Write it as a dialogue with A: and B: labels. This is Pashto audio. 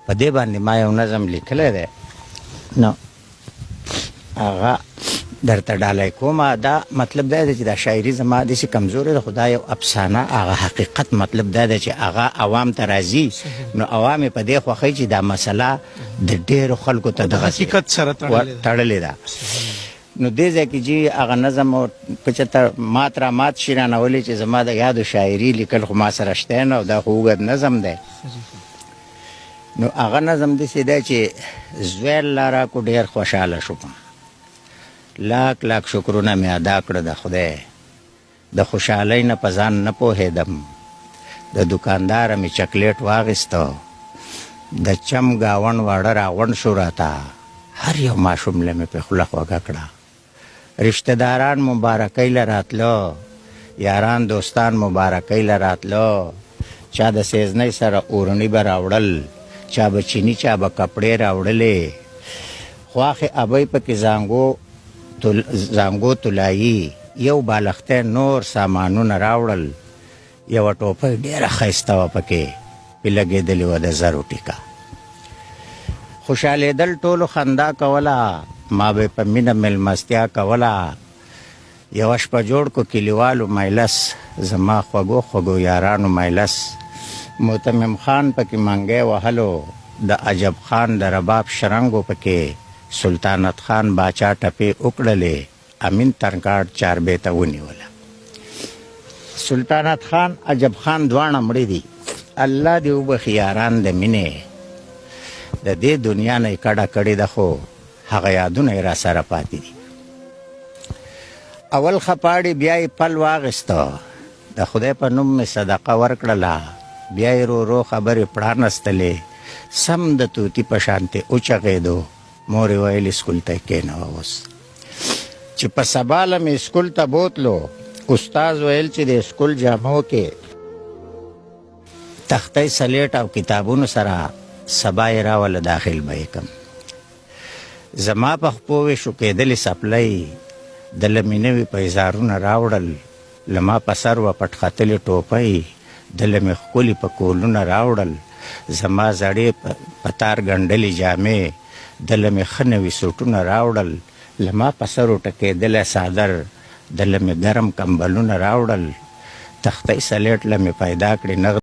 A: په دې باندې ما یو نظم لیکلی دی نو هغه درته ډالۍ کومه. دا مطلب دا دی چې دا شاعري زما داسې کمزورې ده، خو دا یو افسانه هغه حقیقت مطلب دا دی چې هغه عوام ته راځي نو عوام یې په دې خوښوي چې دا مسله د ډېرو خلکو ته دغه
B: حقیقت سره
A: تړلې ده. نو دې ځای کې چې هغه نظم که چېرته مات را مات شي رانولې چې زما د یادو شاعري لیکل خو ما سره شته نه او دا خو اوږد نظم دی. نو هغه نظم داسې دی چې زوی الله راکړو ډېر خوشحاله شوم، لاک لاک شکرونه مې ادا کړه د خدای، د خوشحالۍ نه په ځان نه پوهېدم، د دوکانداره مې چکلیټ واخیسته، د چم ګاون واړه راغونډ شو راته، هر یو ماشوم له مې پې خوله خوږه کړه. رشته داران مبارکۍ له راتلو، یاران دوستان مبارکۍ له راتلو، چا د سیزنۍ سره اورني به راوړل، چا به چینی چا به کپړې راوړلې، خواښې ابۍ پکې زانګو طلایي، یو بالښتی نور سامانونه راوړل، یوه ټوپۍ ډېره ښایسته وه پکې پې لګېدلې وه د زرو ټیکه. خوشحالېدل ټولو خندا کوله، ما به په مینه مېلمستیا کوله، یوه شپه جوړ کو کلیوالو مجلس، زما خوږو خوږو یارانو مجلس، معتمم خان پکې منګی وهلو، د عجب خان د رباب شرنګو پکې، سلطانت خان باچا ټپې وکړلې، امین ترکاړ چاربې ته ونیوله. سلطانت خان عجب خان دواړه مړي دي، الله دې وبخي یاران د مینې، د دې دنیا نه یې کډه کړې ده خو هغه یادونه یې را سره پاتې دي. اول خپاړې بیا یې پل واخیسته، د خدای په نوم مې صدقه ورکړله، بیا یې رو رو خبرې پړانستلې، سم د توتي په شانتې وچغېدو، مور یې ویل اسکول ته یې کېنوه اوس. چې په سبا له مې اسکول ته بوتلو، استاز ویل چې د اسکول جامو کې تختۍ سلیټ او کتابونو سره سبا یې راوله داخل به یې کم. زما په خپو وې شو کېدلې سپلۍ، د له مې نوي پیزارونه راوړل، له ما په سر وه پټ ختلې ټوپۍ، د له مې ښکلي په کولونه راوړل، زما زړې په تار ګنډلې جامې، د له مې ښه نوي سوټونه راوړل، له ما په سر وټکېدلی څادر، د له مې ګرم کمبلونه راوړل، تختۍ سلیټ له مې پیدا کړې